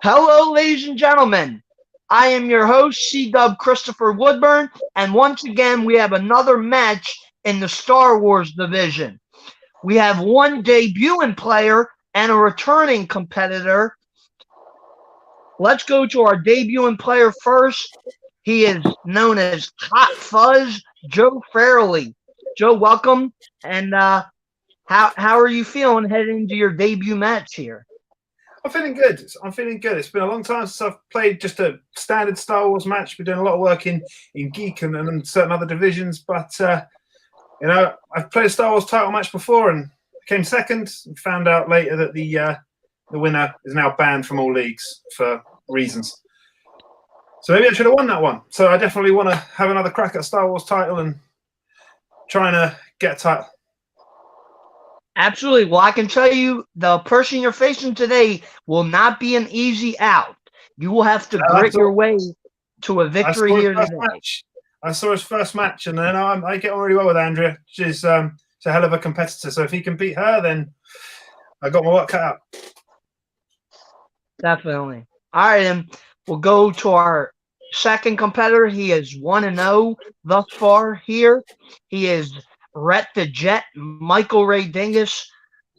Hello, ladies and gentlemen. I am your host, C-Dub Christopher Woodburn, and once again, we have another match in the Star Wars division. We have one debuting player and a returning competitor. Let's go to our debuting player first. He is known as Hot Fuzz, Joe Fairley. Joe, welcome. And how are you feeling heading into your debut match here? I'm feeling good. It's been a long time since I've played just a standard Star Wars match. We're doing a lot of work in Geek and certain other divisions, but I've played a Star Wars title match before and came second. And found out later that the winner is now banned from all leagues for reasons. So maybe I should have won that one. So I definitely want to have another crack at a Star Wars title and trying to get a title. Absolutely. Well, I can tell you the person you're facing today will not be an easy out. You will have to grit your way to a victory here today. I saw his first match, and then I get on really well with Andrea. She's a hell of a competitor. So if he can beat her, then I got my work cut out. Definitely. All right, then we'll go to our second competitor. He is 1-0 thus far here. He is Rhett the Jet, Michael Ray Dingus.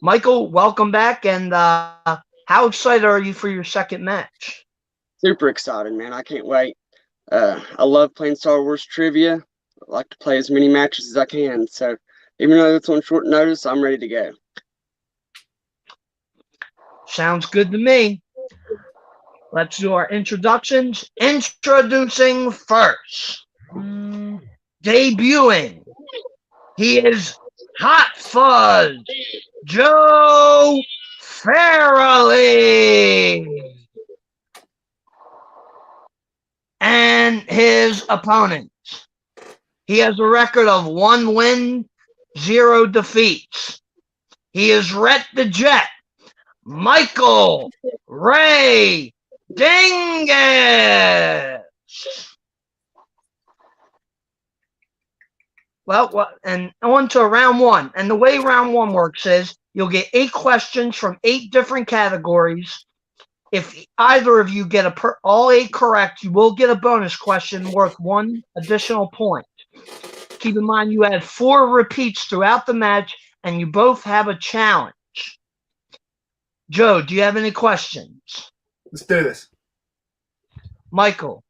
Michael, welcome back. And how excited are you for your second match? Super excited, man. I can't wait. I love playing Star Wars trivia. I like to play as many matches as I can. So even though it's on short notice, I'm ready to go. Sounds good to me. Let's do our introductions. Introducing first. Debuting. He is Hot Fuzz, Joe Fairley. And his opponents. He has a record of 1 win, 0 defeats. He is Rhett the Jet, Michael Ray Dingus. Well, and on to round one. And the way round one works is you'll get 8 questions from 8 different categories. If either of you get all 8 correct, you will get a bonus question worth 1 additional point. Keep in mind you had 4 repeats throughout the match, and you both have a challenge. Joe, do you have any questions? Let's do this. Michael?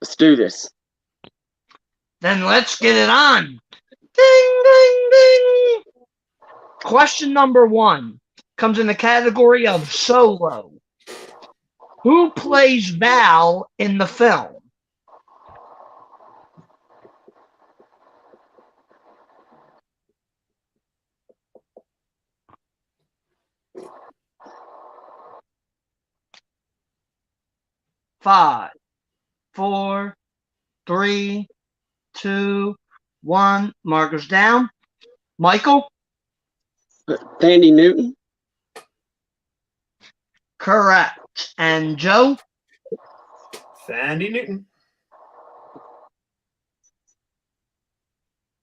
Let's do this. Then let's get it on. Ding, ding, ding. Question number 1 comes in the category of Solo. Who plays Val in the film? Five, 4, 3, 2, 1. Markers down. Michael? Thandie Newton? Correct. And Joe? Thandie Newton.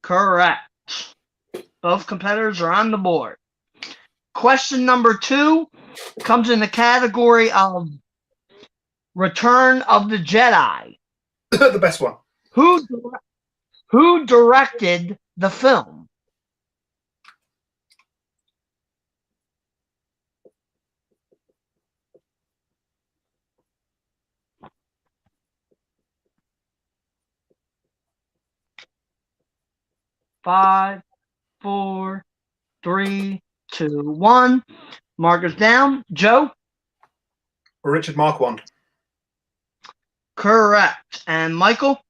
Correct. Both competitors are on the board. Question number 2 comes in the category of Return of the Jedi. The best one. Who directed the film? Five, 4, 3, 2, 1. Markers down. Joe? Richard Marquand. Correct. And Michael?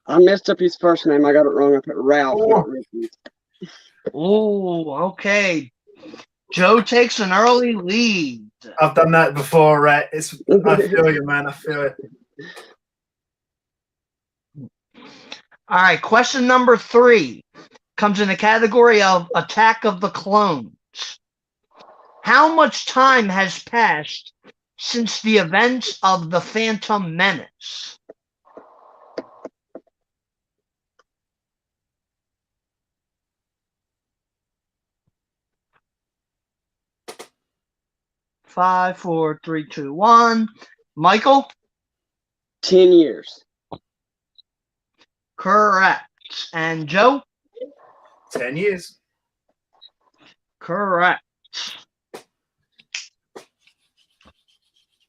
I messed up his first name. I got it wrong. I put Ralph. Oh, okay. Joe takes an early lead. I've done that before, Rhett. I feel you, man. I feel it. All right. Question number 3 comes in the category of Attack of the Clones. How much time has passed since the events of The Phantom Menace? 5, 4, 3, 2, 1. Michael? 10 years. Correct. And Joe? 10 years. Correct.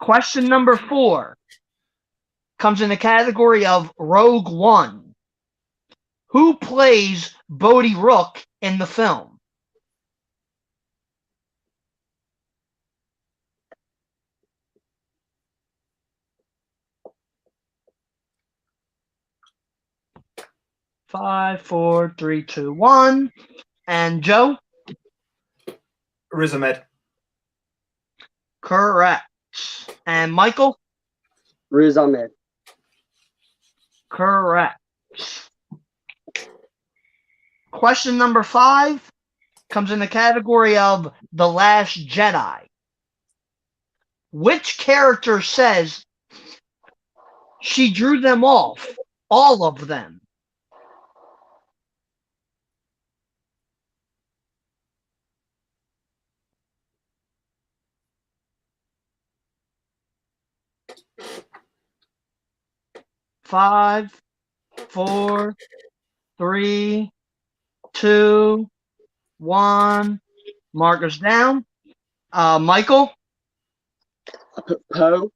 Question number 4 comes in the category of Rogue One. Who plays Bodhi Rook in the film? Five, 4, 3, 2, 1. And Joe? Riz Ahmed. Correct. And Michael? Riz Ahmed. Correct. Question number 5 comes in the category of The Last Jedi. Which character says she drew them off, all of them? Five, 4, 3, 2, 1. Markers down. Michael? I put Poe.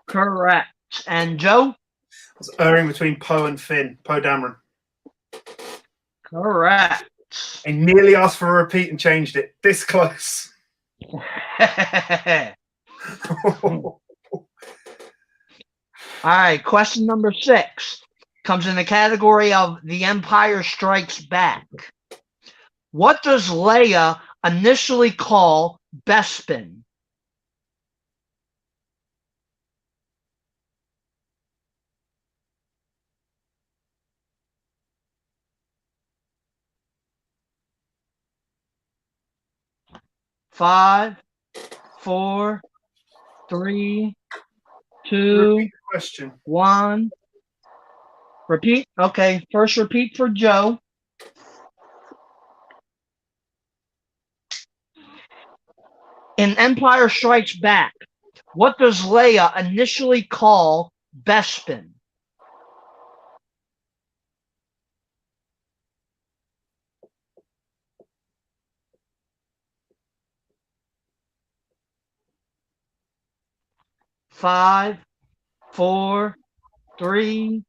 Correct. And Joe? I was erring between Poe and Finn. Poe Dameron. Correct. I nearly asked for a repeat and changed it. This close. All right, question number 6 comes in the category of The Empire Strikes Back. What does Leia initially call Bespin? Five, 4, 3, 2, Repeat the question. 1. Repeat. Okay, first repeat for Joe. In Empire Strikes Back, what does Leia initially call Bespin? Five, 4, 3,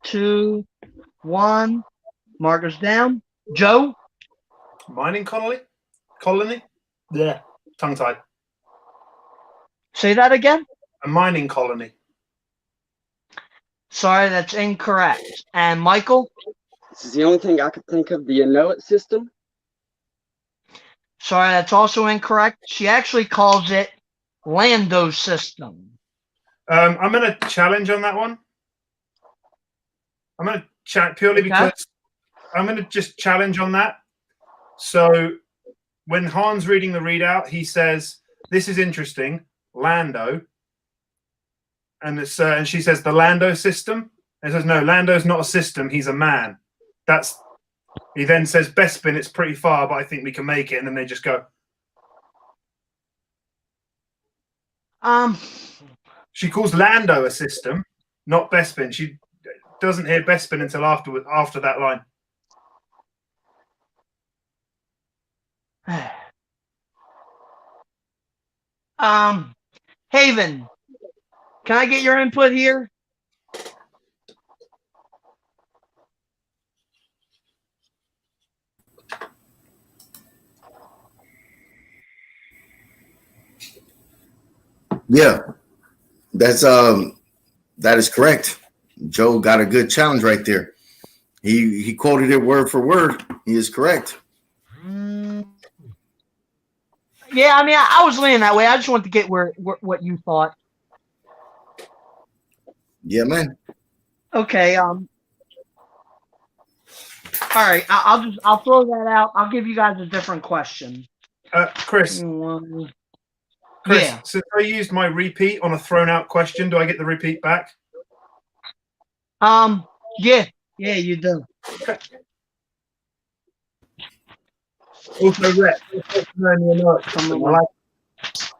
2, 1. Markers down. Joe? Mining colony? Colony? Yeah. Tongue tied. Say that again? A mining colony. Sorry, that's incorrect. And Michael? This is the only thing I could think of. Do you know it system? Sorry, that's also incorrect. She actually calls it Lando System. I'm going to challenge on that one. I'm going to chat purely because I'm going to just challenge on that. So when Han's reading the readout, he says, "This is interesting, Lando," and it's and she says the Lando system. And it says, "No, Lando's not a system. He's a man." He then says, "Bespin, it's pretty far, but I think we can make it." And then they just go. She calls Lando a system, not Bespin. She doesn't hear Bespin until after that line. Haven, can I get your input here? Yeah, that is correct. Joe got a good challenge right there. He quoted it word for word. He is correct. Yeah, I mean, I was leaning that way. I just wanted to get what you thought. Yeah, man. Okay. All right. I'll throw that out. I'll give you guys a different question. Chris, Yeah. since I used my repeat on a thrown out question, do I get the repeat back? Yeah, you do. Okay. Also, Rhett,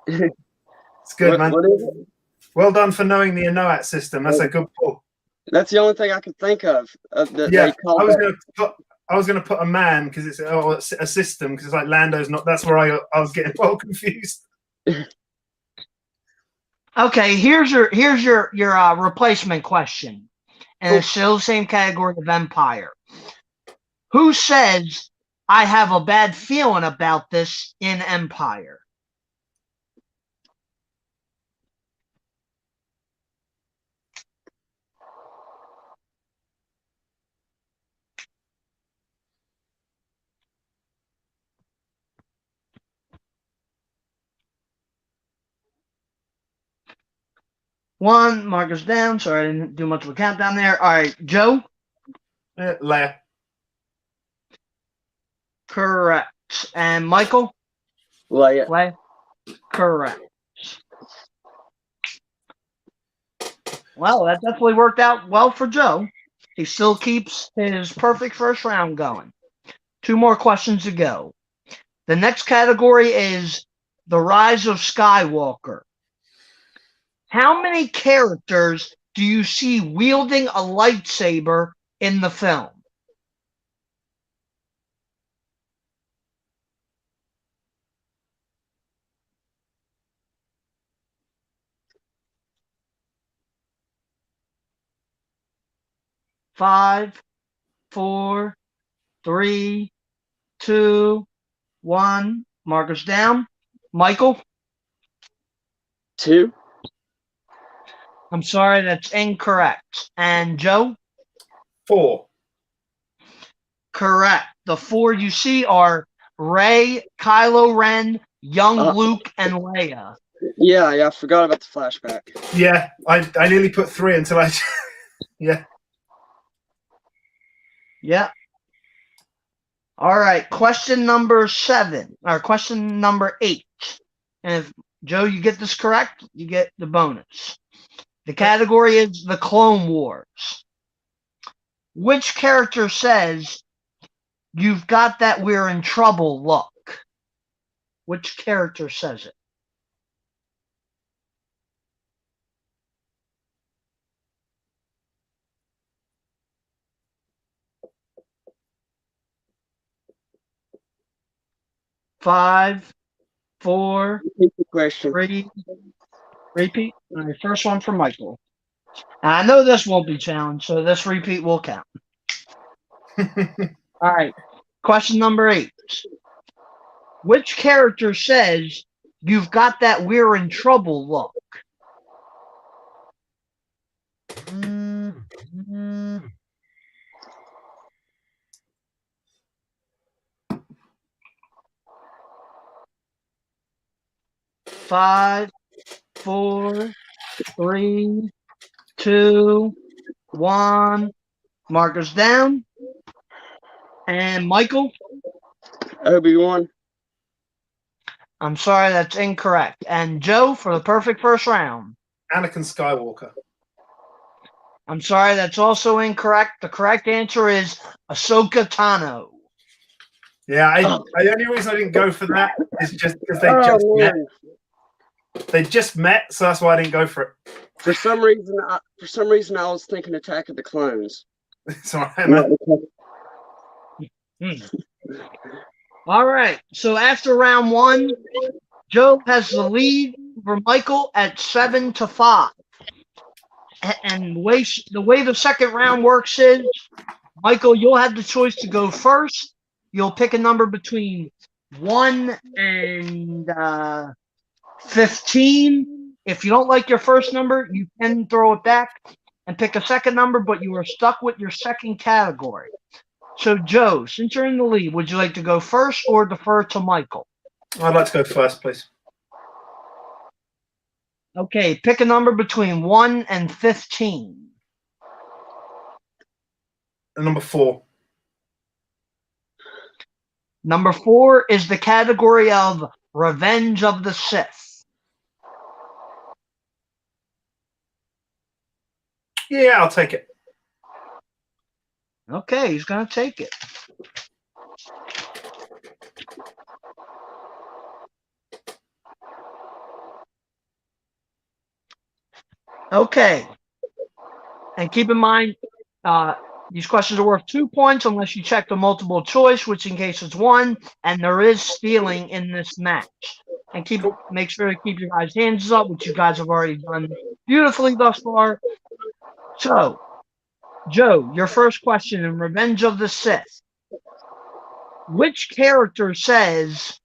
It's good, man. What is it? Well done for knowing the Anoat system. That's a good pull. That's the only thing I could think of. That Yeah, they call I was gonna put a man because it's a system because it's like Lando's not. That's where I was getting well confused. Okay, here's your replacement question, and it's still the same category of Empire. Who says I have a bad feeling about this in Empire? One, Marcus down. Sorry, I didn't do much of a countdown there. All right, Joe? Leia. Correct. And Michael? Leia. Leia? Correct. Well, that definitely worked out well for Joe. He still keeps his perfect first round going. 2 more questions to go. The next category is The Rise of Skywalker. How many characters do you see wielding a lightsaber in the film? Five, 4, 3, 2, 1. Marcus down. Michael? 2. I'm sorry, that's incorrect. And Joe? 4. Correct. The 4 you see are Rey, Kylo Ren, young Luke, and Leia. Yeah, I forgot about the flashback. Yeah, I nearly put 3 until I. Yeah. Yeah. All right. Question number 7, or question number 8. And if Joe, you get this correct, you get the bonus. The category is the Clone Wars. Which character says, "You've got that we're in trouble look"? Which character says it? Five, 4, Repeat the question. 3. Repeat. All right, first one for Michael. And I know this won't be challenged, so this repeat will count. All right. Question number 8. Which character says, "You've got that we're in trouble look"? Five, 4, 3, 2, 1. Marcus down. And Michael? Obi-Wan. I'm sorry, that's incorrect. And Joe, for the perfect first round. Anakin Skywalker. I'm sorry, that's also incorrect. The correct answer is Ahsoka Tano. Yeah, the only reason I didn't go for that is just because they just met, so that's why I didn't go for it. For some reason, I was thinking Attack of the Clones. It's all right, man. All right. So after round 1, Joe has the lead for Michael at 7-5. And the way the second round works is, Michael, you'll have the choice to go first. You'll pick a number between 1 and 15. If you don't like your first number, you can throw it back and pick a second number, but you are stuck with your second category. So, Joe, since you're in the lead, would you like to go first or defer to Michael? I'd like to go first, please. Okay, pick a number between 1 and 15. Number 4. Number 4 is the category of Revenge of the Sith. Yeah, I'll take it. Okay, he's going to take it. Okay. And keep in mind, these questions are worth 2 points unless you check the multiple choice, which in case it's 1, and there is stealing in this match. And make sure to keep your guys' hands up, which you guys have already done beautifully thus far. So, Joe, your first question in Revenge of the Sith. Which character says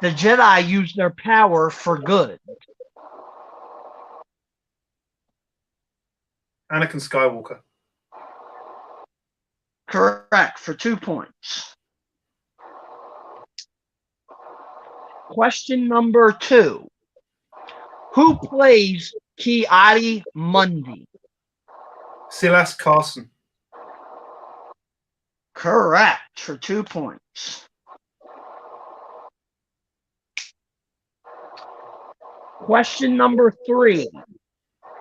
the Jedi use their power for good? Anakin Skywalker. Correct, for 2 points. Question number 2. Who plays Ki-Adi-Mundi? Silas Carson. Correct, for 2 points. Question number 3.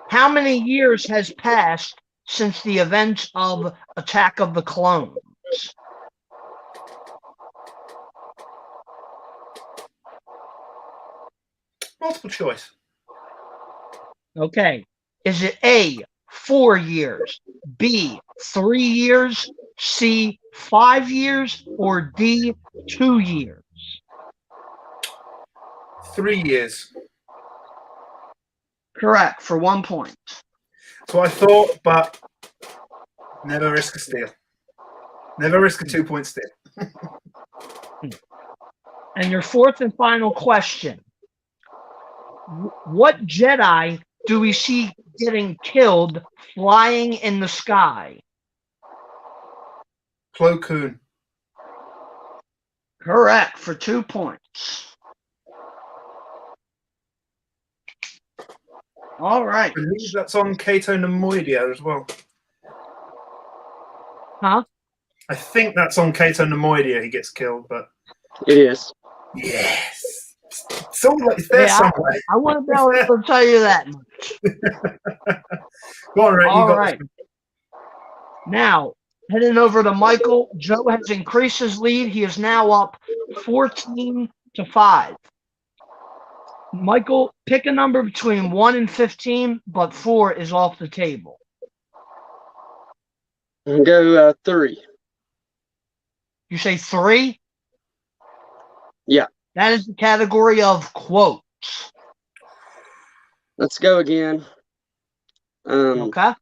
How many years has passed since the events of Attack of the Clones? Multiple choice. Okay. Is it A, 4 years, B, 3 years, C, 5 years, or D, 2 years? 3 years. Correct, for 1 point. That's what I thought, but never risk a steal. Never risk a 2-point steal. And your fourth and final question. What Jedi do we see getting killed flying in the sky? Plo Koon. Correct, for 2 points. All right. I believe that's on Kato Nemoidia as well. Huh? I think that's on Kato Nemoidia he gets killed, but It is. yes. It's all like it's there somewhere. I wouldn't be able to tell you that much. Go on, Ray, you All got right. this. Now, heading over to Michael. Joe has increased his lead. He is now up 14-5. Michael, pick a number between 1 and 15, but 4 is off the table. I'll go 3. You say 3? Yeah. That is the category of quotes. Let's go again. Okay.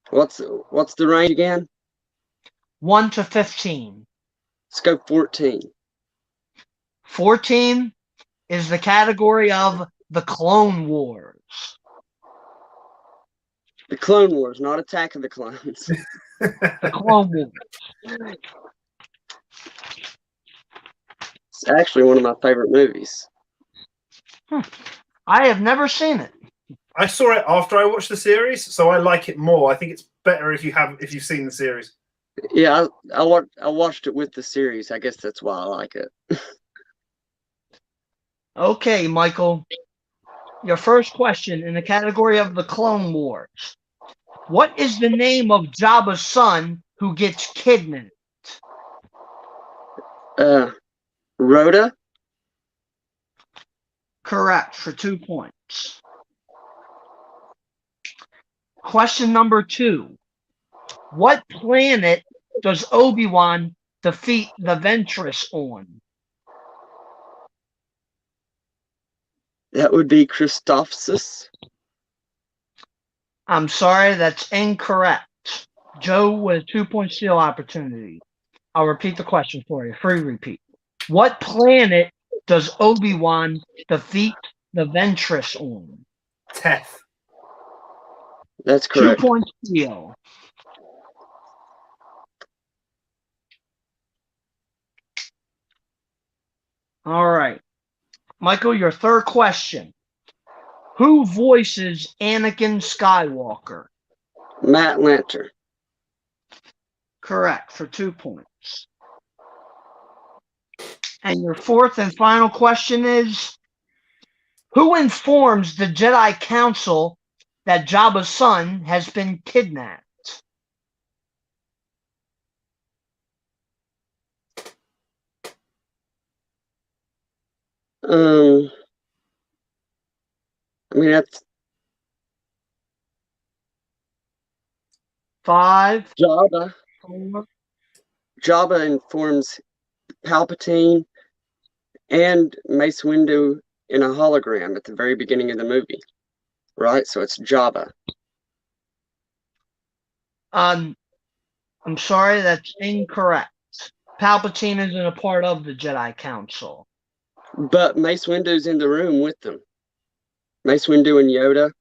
What's the range again? 1 to 15. Let's go 14. 14 is the category of the Clone Wars. The Clone Wars, not Attack of the Clones. The Clone Wars. It's actually one of my favorite movies. I have never seen it. I saw it after I watched the series, so I like it more. I think it's better if you've seen the series. Yeah, I watched it with the series. I guess that's why I like it. Okay, Michael. Your first question in the category of the Clone Wars. What is the name of Jabba's son who gets kidnapped? Rhoda? Correct, for 2 points. Question number 2. What planet does Obi-Wan defeat the Ventress on? That would be Christophsis. I'm sorry, that's incorrect. Joe with 2-point steal opportunity. I'll repeat the question for you. Free repeat. What planet does Obi-Wan defeat the Ventress on? Teth. That's correct. 2-point steal. All right. Michael, your third question. Who voices Anakin Skywalker? Matt Lanter. Correct, for 2 points. And your fourth and final question is, who informs the Jedi Council that Jabba's son has been kidnapped? I'm mean, that's 5, Jabba. 4. Jabba informs Palpatine and Mace Windu in a hologram at the very beginning of the movie, right? So it's Jabba. I'm sorry, that's incorrect. Palpatine isn't a part of the Jedi Council. But Mace Windu's in the room with them. Mace Windu and Yoda.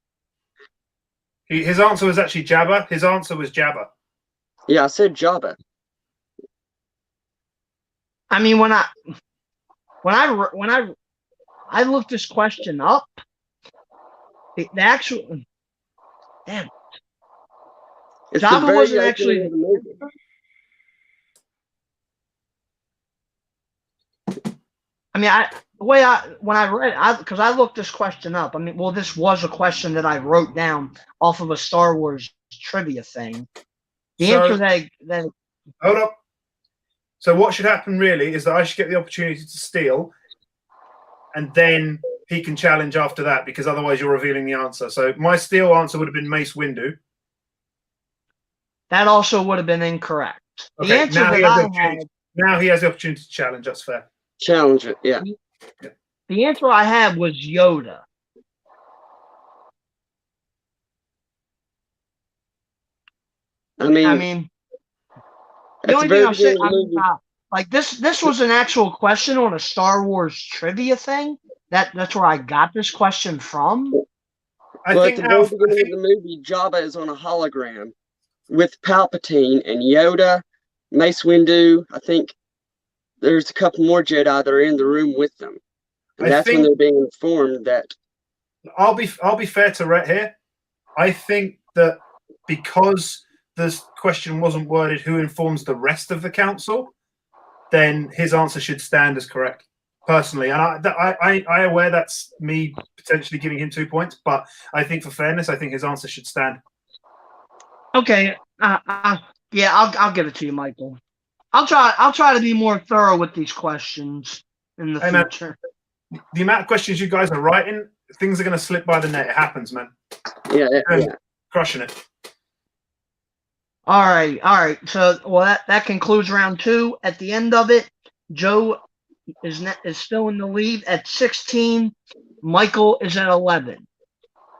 His answer was actually Jabba. His answer was Jabba. Yeah, I said Jabba. I mean, when I looked this question up, the actual damn It's Jabba the very wasn't opening actually. of the movie. I mean, because I looked this question up. I mean, well, this was a question that I wrote down off of a Star Wars trivia thing. The answer that hold up. So what should happen really is that I should get the opportunity to steal, and then he can challenge after that, because otherwise you're revealing the answer. So my steal answer would have been Mace Windu. that also would have been incorrect. The Okay, answer now that he has the I had, opportunity. Now he has the opportunity to challenge. That's fair. Challenge it, yeah. the answer I had was Yoda. I mean, The at only the thing very I'm saying, beginning of the movie, like this was an actual question on a Star Wars trivia thing. That's where I got this question from. I well, think at the very Alf, beginning of the movie, Jabba is on a hologram with Palpatine and Yoda, Mace Windu. I think there's a couple more Jedi that are in the room with them, and that's when they're being informed that. I'll be fair to Rhett here. I think that because this question wasn't worded who informs the rest of the council, then his answer should stand as correct, personally. And I aware that's me potentially giving him 2 points, but I think for fairness, I think his answer should stand. Okay, yeah, I'll give it to you, Michael. I'll try to be more thorough with these questions in the future. Man, the amount of questions you guys are writing, things are going to slip by the net. It happens, man. Yeah. Crushing it. All right. So, well, that concludes round 2. At the end of it, Joe is still in the lead at 16. Michael is at 11.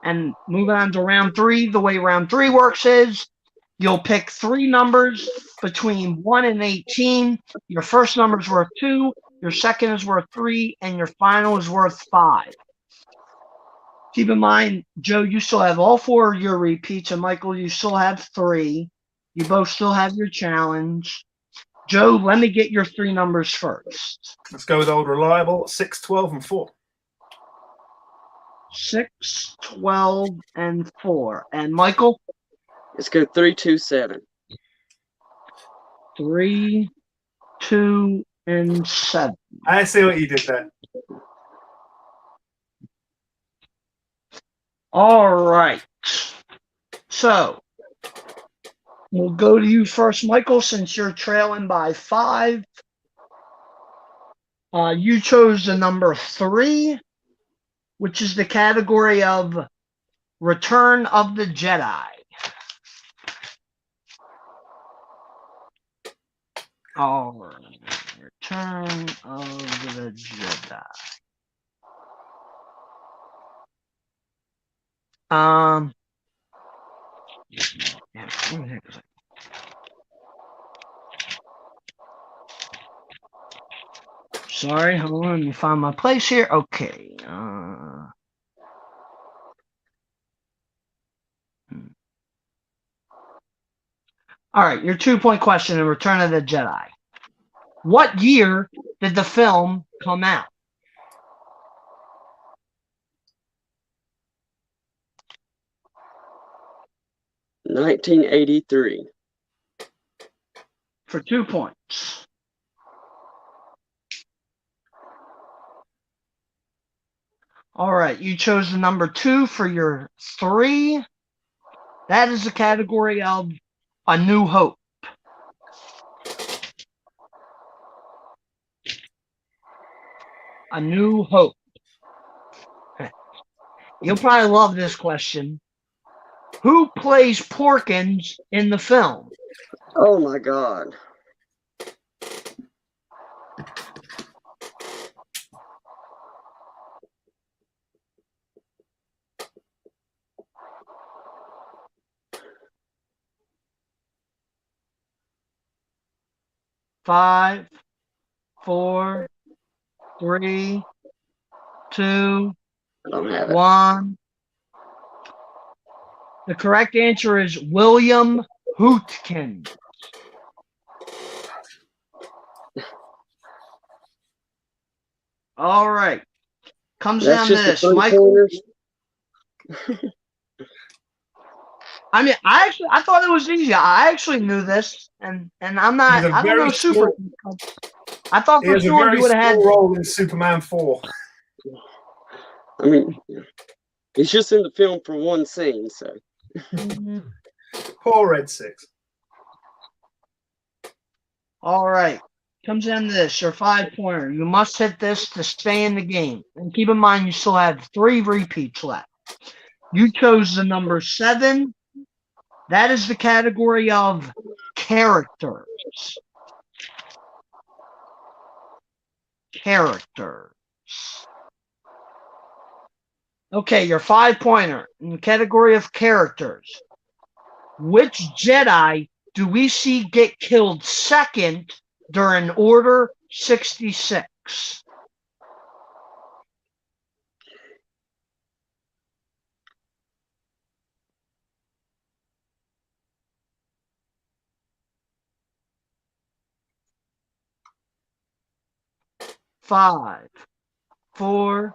And moving on to round 3, the way round 3 works is you'll pick 3 numbers between 1 and 18. Your first number is worth 2, your second is worth 3, and your final is worth 5. Keep in mind, Joe, you still have all 4 of your repeats, and Michael, you still have 3. You both still have your challenge. Joe, let me get your 3 numbers first. Let's go with old reliable 6, 12, and 4. 6, 12, and 4. And Michael? Let's go 3, 2, 7. 3, 2, and 7. I see what you did there. All right. So we'll go to you first, Michael, since you're trailing by 5. You chose the number 3, which is the category of Return of the Jedi. All right. Return of the Jedi. Yeah, where the heck is it? Sorry, hold on. Let me find my place here. Okay. All right, your 2-point question in Return of the Jedi. What year did the film come out? $1983. For 2 points. All right, you chose the number 2 for your 3. That is the category of A New Hope. A New Hope. You'll probably love this question. Who plays Porkins in the film? Oh my God. Five, 4, 3, 2, I don't have it. 1. The correct answer is William Hootkin. All right. Comes That's down to just the this. three Michael. pointers. I mean, I thought it was easy. I actually knew this, and I'm not. He's a I don't know very super. I thought He for has a sure very you would have had. small role in Superman 4. I mean, he's just in the film for one scene, so. Poor Red 6. All right. Comes down to this. Your 5-pointer. You must hit this to stay in the game. And keep in mind, you still have 3 repeats left. You chose the number 7. That is the category of characters. Characters. Okay, your 5-pointer in the category of characters. Which Jedi do we see get killed second during Order 66? Five, 4.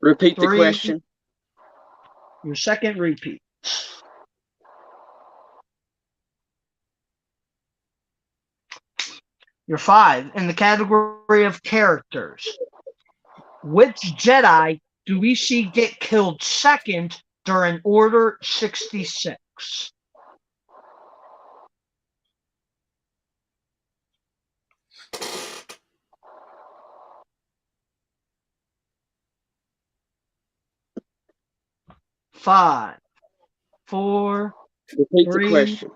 Repeat the 3. question. Your second repeat. Your 5 in the category of characters. Which Jedi do we see get killed second during Order 66? Five, 4. Repeat 3. the question.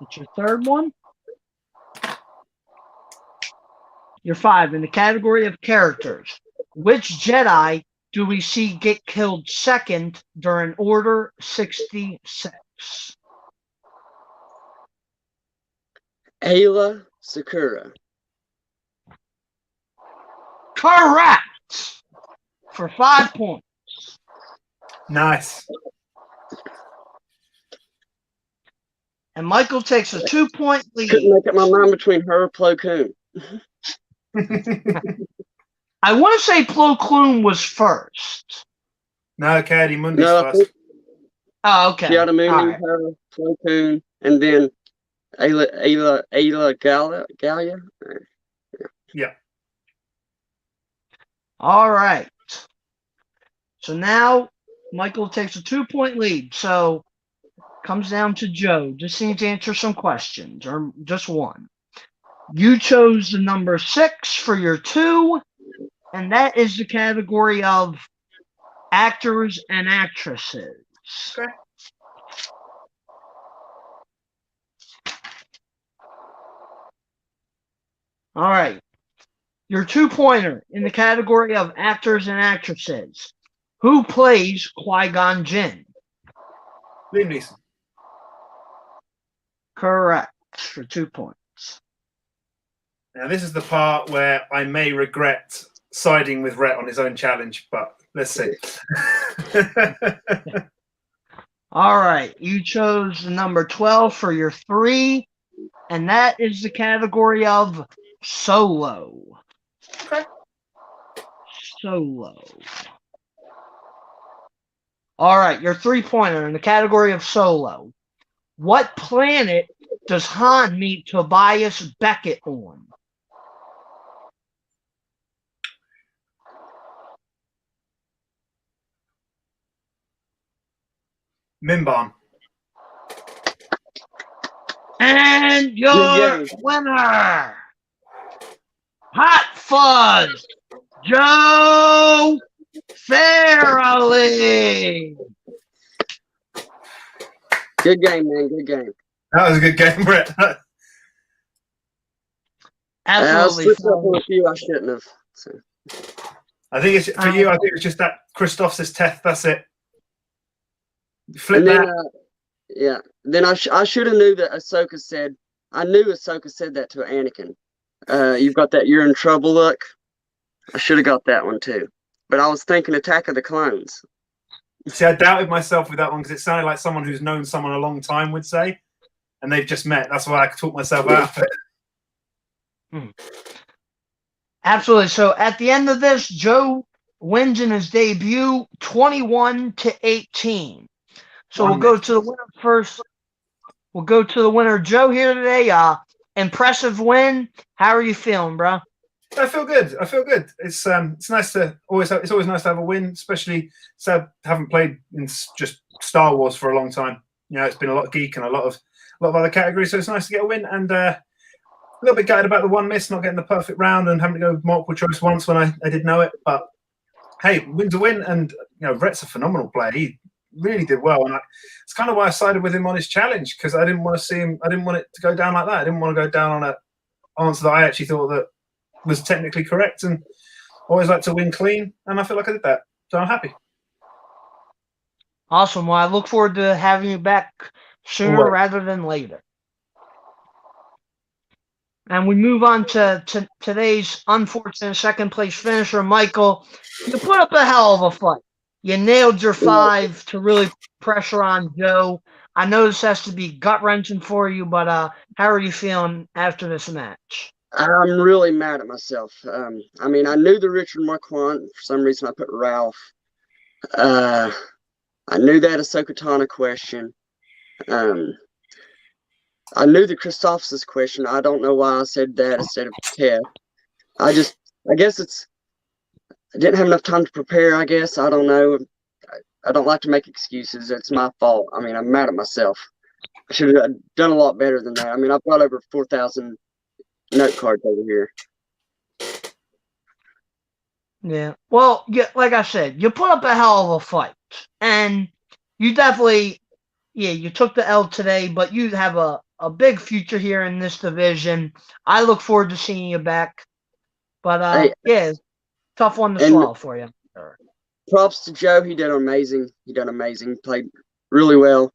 It's your third one. Your 5 in the category of characters. Which Jedi do we see get killed second during Order 66? Ayla Sakura. Correct! For 5 points. Nice. And Michael takes a 2-point Couldn't lead. make up my mind between her or Plo Koon. I want to say Plo Koon was first. No, Caddy Mundi's No, I first. think Oh, okay. Kiara Mooney, All right. her, Plo Koon, and then Ayla Galia. All right. So now Michael takes a 2-point lead. So comes down to Joe. Just needs to answer some questions, or just one. You chose the number 6 for your 2, and that is the category of actors and actresses. Okay. All right. Your 2-pointer in the category of actors and actresses. Who plays Qui-Gon Jinn? Liam Neeson. Correct. For 2 points. Now, this is the part where I may regret siding with Rhett on his own challenge, but let's see. All right. You chose the number 12 for your 3, and that is the category of Solo. Okay. Solo. All right. Your 3-pointer in the category of Solo. What planet does Han meet Tobias Beckett on? Mimban. And your Yeah. winner, Hot Fuzz, Joe Farrelly. Good game, man. Good game. That was a good game, Brett. I Absolutely. slipped up on a few I shouldn't have. So. I think it's for you. I think it's just that Christoph's Teth. That's it. Flip And then, that. yeah. Then I should have knew that Ahsoka said. I knew Ahsoka said that to Anakin. You've got that "you're in trouble" look. I should have got that one too. But I was thinking Attack of the Clones. See, I doubted myself with that one because it sounded like someone who's known someone a long time would say, and they've just met. That's why I talked myself out of it. Absolutely. So at the end of this, Joe wins in his debut 21-18. So we'll go to the winner first. We'll go to the winner, Joe, here today. Impressive win. How are you feeling, bro? I feel good. It's nice to always it's always nice to have a win, especially since I haven't played in just Star Wars for a long time. You know, it's been a lot of geek and a lot of other categories, so it's nice to get a win. And a little bit gutted about the one miss, not getting the perfect round and having to go with multiple choice once when I did know it. But hey, win's a win, and you know, Rhett's a phenomenal player. He really did well, and it's kind of why I sided with him on his challenge, because I didn't want to see him. I didn't want it to go down like that. I didn't want to go down on an answer that I actually thought that was technically correct, and always like to win clean, and I feel like I did that, so I'm happy. Awesome. Well, I look forward to having you back sooner rather than later. And we move on to today's unfortunate second place finisher, Michael. You put up a hell of a fight. You nailed your 5 to really pressure on Joe. I know this has to be gut-wrenching for you, but how are you feeling after this match? I'm really mad at myself. I mean, I knew the Richard Marquand. For some reason, I put Ralph. I knew that Ahsoka Tano question. I knew the Christophsis question. I don't know why I said that instead of Teth. I guess I didn't have enough time to prepare, I guess. I don't know. I don't like to make excuses. It's my fault. I mean, I'm mad at myself. I should have done a lot better than that. I mean, I've got over 4,000 note cards over here. Yeah. Well, like I said, you put up a hell of a fight. And you definitely, you took the L today, but you have a big future here in this division. I look forward to seeing you back. But, tough one to swallow for you. Props to Joe. He did amazing. Played really well.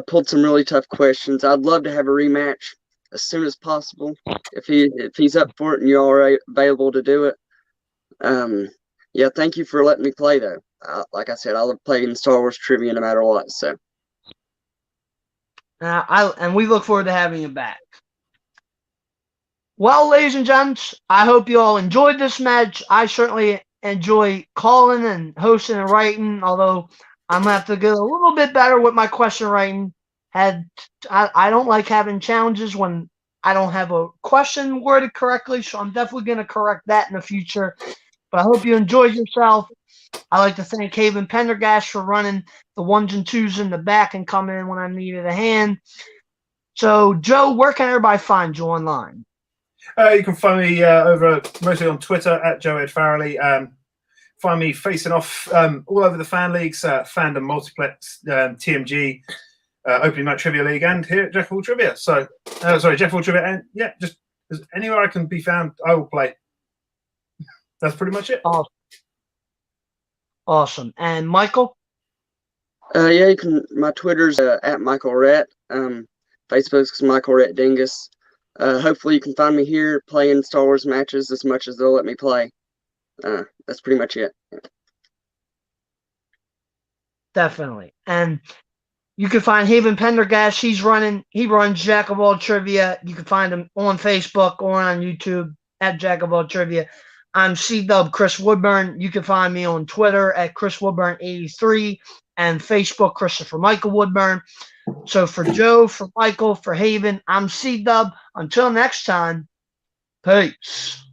Pulled some really tough questions. I'd love to have a rematch as soon as possible if he's up for it and you're all available to do it. Thank you for letting me play though. Like I said, I love playing Star Wars trivia no matter what. So, and we look forward to having you back. Well, ladies and gents, I hope you all enjoyed this match. I certainly enjoy calling and hosting and writing, although I'm gonna have to get a little bit better with my question writing. I don't like having challenges when I don't have a question worded correctly, so I'm definitely going to correct that in the future. But I hope you enjoyed yourself. I'd like to thank Haven Pendergast for running the 1s and 2s in the back and coming in when I needed a hand. So, Joe, where can everybody find you online? You can find me over mostly on Twitter at Joe Ed Farrelly. Find me facing off all over the fan leagues, Fandom Multiplex, TMG, Opening Night Trivia League, and here at Jack of All Trivia. So, Jack of All Trivia, and just anywhere I can be found, I will play. That's pretty much it. Awesome. And Michael? You can. My Twitter's at Michael Rhett. Facebook's Michael Rhett Dingus. Hopefully, you can find me here playing Star Wars matches as much as they'll let me play. That's pretty much it. Definitely. And you can find Haven Pendergast. He runs Jack of All Trivia. You can find him on Facebook or on YouTube at Jack of All Trivia. I'm C-Dub Chris Woodburn. You can find me on Twitter at Chris Woodburn83 and Facebook Christopher Michael Woodburn. So for Joe, for Michael, for Haven, I'm C-Dub. Until next time, peace.